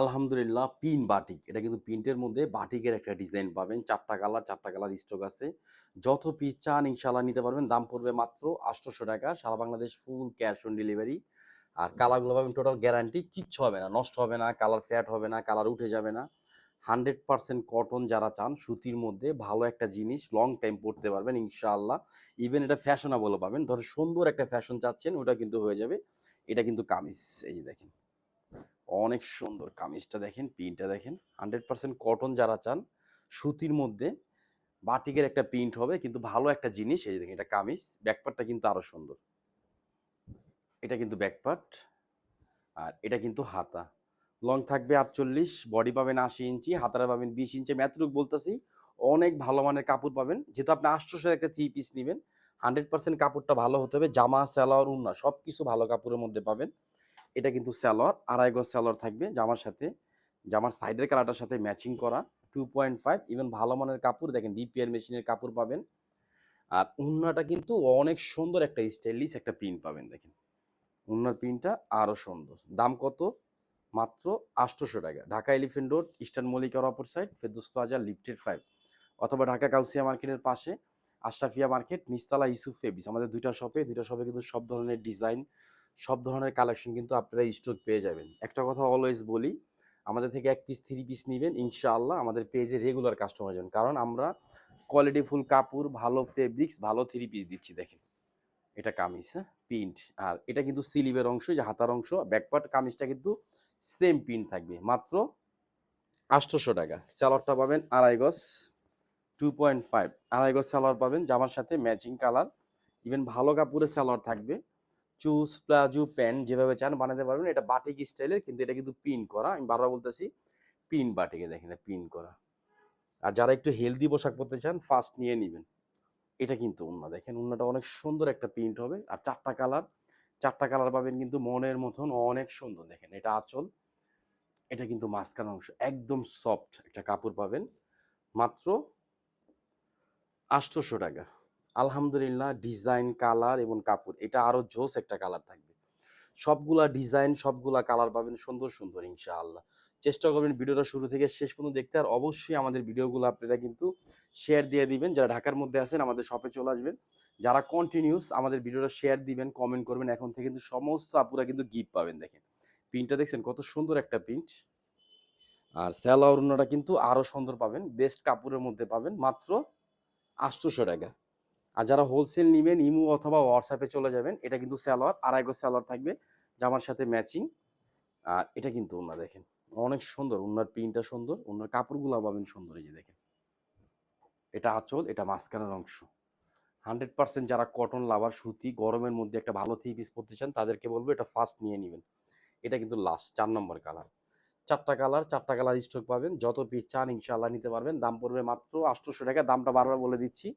আলহামদুলিল্লাহ pin batik. এটা কিন্তু প্রিন্টের মধ্যে বাটিকের একটা ডিজাইন পাবেন। ৪ টা কালার, ৪ টা কালার স্টক আছে। যত পিস চান ইনশাআল্লাহ নিতে পারবেন। দাম পড়বে মাত্র ৳৮০০। সারা Bangladesh full cash on delivery. আর কালারগুলো পাবেন টোটাল গ্যারান্টি, কিচ্ছু হবে না। নষ্ট হবে না, কালার ফেড হবে না, কালার উঠে যাবে না। 100% কটন যারা চান সুতির মধ্যে ভালো একটা জিনিস লং টাইম পড়তে পারবেন ইনশাআল্লাহ। ইভেন এটা ফ্যাশনেবলও পাবেন। ধরেন সুন্দর একটা ফ্যাশন চাচ্ছেন ওটা কিন্তু হয়ে যাবে। এটা কিন্তু কামিজ। এই যে দেখেন। অনেক সুন্দর কামিজটা দেখেন, প্রিন্টটা দেখেন। 100% কটন যারা চান, সুতির মধ্যে বাটিকের একটা প্রিন্ট হবে কিন্তু ভালো একটা জিনিস। এই যে দেখেন এটা কামিজ, ব্যাকপার্টটা কিন্তু আরো সুন্দর। এটা কিন্তু ব্যাকপার্ট আর এটা কিন্তু হাতা। লং থাকবে ৪৮, বডি পাবেন ৮০ ইঞ্চি, হাতাটা পাবেন ২০ ইঞ্চি। আমি এতটুকু বলতেছি, অনেক ভালো মানের কাপড় পাবেন। যেহেতু আপনি ৮০০ একটা 3 পিস নিবেন, 100% কাপড়টা ভালো হতে হবে। জামা, সালোয়ার, ওড়না সবকিছু ভালো কাপড়ের মধ্যে পাবেন। এটা কিন্তু সালোয়ার, আড়াই গজ সালোয়ার থাকবে জামার সাথে। জামার সাইডের কালারটার সাথে ম্যাচিং করা 2.5। ইভেন ভালো মানের কাপড় দেখেন, ডিপিআর মেশিনের কাপড় পাবেন। আর ওড়নাটা কিন্তু অনেক সুন্দর একটা স্টাইলিশ একটা প্রিন্ট পাবেন দেখেন। ওড়নার প্রিন্টটা আরো সুন্দর। দাম কত? মাত্র ৳৮০০। ঢাকা এলিফ্যান্ট রোড, ইস্টার্ন মল্লিকার অপর সাইড, ফেরদৌস প্লাজা, লিফটেড 5, অথবা ঢাকা কাউসিয়া মার্কেটের পাশে আশরাফিয়া মার্কেট, নিচতলা ইউসুফ ফেব্রিক্স। আমাদের দুইটা শপে কিন্তু সব ধরনের ডিজাইন, সব ধরনের কালেকশন কিন্তু আপনারা স্টক পেয়ে যাবেন। একটা কথা অলওয়েজ বলি, আমাদের থেকে 1 পিস 3 পিস নিবেন ইনশাআল্লাহ আমাদের পেজে রেগুলার কাস্টমার যাবেন। কারণ আমরা কোয়ালিটিফুল কাপড়, ভালো ফেব্রিক্স, ভালো 3 পিস দিচ্ছি দেখেন। এটা কামিজ, হ্যাঁ? প্রিন্ট। আর এটা কিন্তু স্লিভের অংশ, যে হাতার অংশ। ব্যাকপার্ট কামিজটা কিন্তু সেম প্রিন্ট থাকবে। মাত্র ৳৮০০। সালোয়ারটা পাবেন আড়াই গজ, 2.5 আড়াই গজ সালোয়ার পাবেন, জামার সাথে ম্যাচিং কালার। ইভেন ভালো কাপড়ের সালোয়ার থাকবে। চুজ, প্লাজো, প্যান্ট যেভাবে চান বানাতে পারবেন। এটা বাটিক স্টাইলের, কিন্তু এটা কিন্তু পিন করা। আমি বারবার বলতেছি পিন বাটিকে দেখেন, পিন করা। আর যারা একটু হেলদি পোশাক পরতে চান ফার্স্ট নিয়ে নিবেন। এটা কিন্তু ওড়না দেখেন, ওড়নাটা অনেক সুন্দর একটা প্রিন্ট হবে। আর 4টা কালার, 4টা কালার পাবেন কিন্তু মনের মতন অনেক সুন্দর দেখেন। এটা আঁচল, এটা কিন্তু মাঝখান অংশ একদম সফট একটা কাপড় পাবেন। মাত্র ৳৮০০। আলহামদুলিল্লাহ ডিজাইন, কালার এবং কাপড় এটা আরো জোস একটা কালার থাকবে। সবগুলা ডিজাইন, সবগুলা কালার পাবেন সুন্দর, সুন্দর ইনশাআল্লাহ। চেষ্টা করবেন ভিডিওটা শুরু থেকে শেষ পর্যন্ত দেখতে। আর অবশ্যই আমাদের ভিডিওগুলো আপনারা কিন্তু শেয়ার দিয়ে দিবেন। যারা ঢাকার মধ্যে আছেন আমাদের শপে চলে আসবেন। যারা কন্টিনিউয়াস আমাদের ভিডিওটা শেয়ার দিবেন, কমেন্ট করবেন, এখন থেকে কিন্তু সমস্ত আপুরা কিন্তু গিফট পাবেন দেখেন। প্রিন্টটা দেখছেন কত সুন্দর একটা প্রিন্ট। আর সালোয়ার ওড়নাটা কিন্তু আরো সুন্দর পাবেন। বেস্ট কাপড়ের মধ্যে পাবেন মাত্র ৳৮০০। আর যারা হোলসেল নিবেন ইমো অথবা হোয়াটসঅ্যাপে চলে যাবেন। এটা কিন্তু সালোয়ার, আড়াই গজ সালোয়ার থাকবে জামার সাথে ম্যাচিং। আর এটা কিন্তু ওড়না দেখেন। অনেক সুন্দর, ওড়নার প্রিন্টটা সুন্দর, ওড়নার কাপড়গুলা পাবেন সুন্দর। এই যে দেখেন। এটা আঁচল, এটা মাঝখানের অংশ। 100% যারা কটন লাভার, সুতি, গরমের মধ্যে একটা ভালো 3 পিস পড়তে চান তাদেরকে বলবো এটা ফার্স্ট নিয়ে নিবেন। এটা কিন্তু লাস্ট 4 নম্বর কালার। 4টা কালার, 4টা কালার স্টক পাবেন। যত পিস চান ইনশাআল্লাহ নিতে পারবেন। দাম পড়বে মাত্র ৳৮০০। দামটা বারবার বলে দিচ্ছি।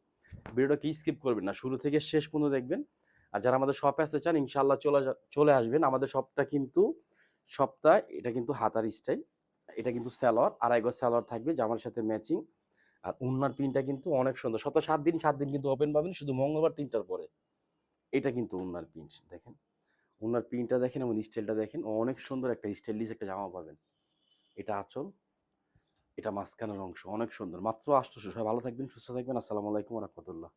ভিডিওটাকে স্কিপ করবেন না। শুরু থেকে শেষ পর্যন্ত দেখবেন। আর যারা আমাদের শপে আসতে চান ইনশাআল্লাহ চলে আসবেন। আমাদের শপটা কিন্তু সপ্তাহে এটা কিন্তু হাতার স্টাইল। এটা কিন্তু সালোয়ার, আড়াই গজ সালোয়ার থাকবে জামার সাথে ম্যাচিং। আর ওড়নার প্রিন্টটা কিন্তু অনেক সুন্দর। সপ্তাহে ৭ দিন, ৭ দিন কিন্তু ওপেন পাবেন, শুধু মঙ্গলবার ৩টার পরে। এটা কিন্তু ওড়নার প্রিন্ট দেখেন। ওড়নার প্রিন্টটা দেখেন এবং স্টাইলটা দেখেন। অনেক সুন্দর একটা স্টাইলিশ একটা জামা পাবেন। এটা আঁচল, এটা মাঝখানের অংশ অনেক সুন্দর। মাত্র ৳৮০০। সবাই ভালো থাকবেন, সুস্থ থাকবেন। আসসালামু আলাইকুম ওয়া রাহমাতুল্লাহ।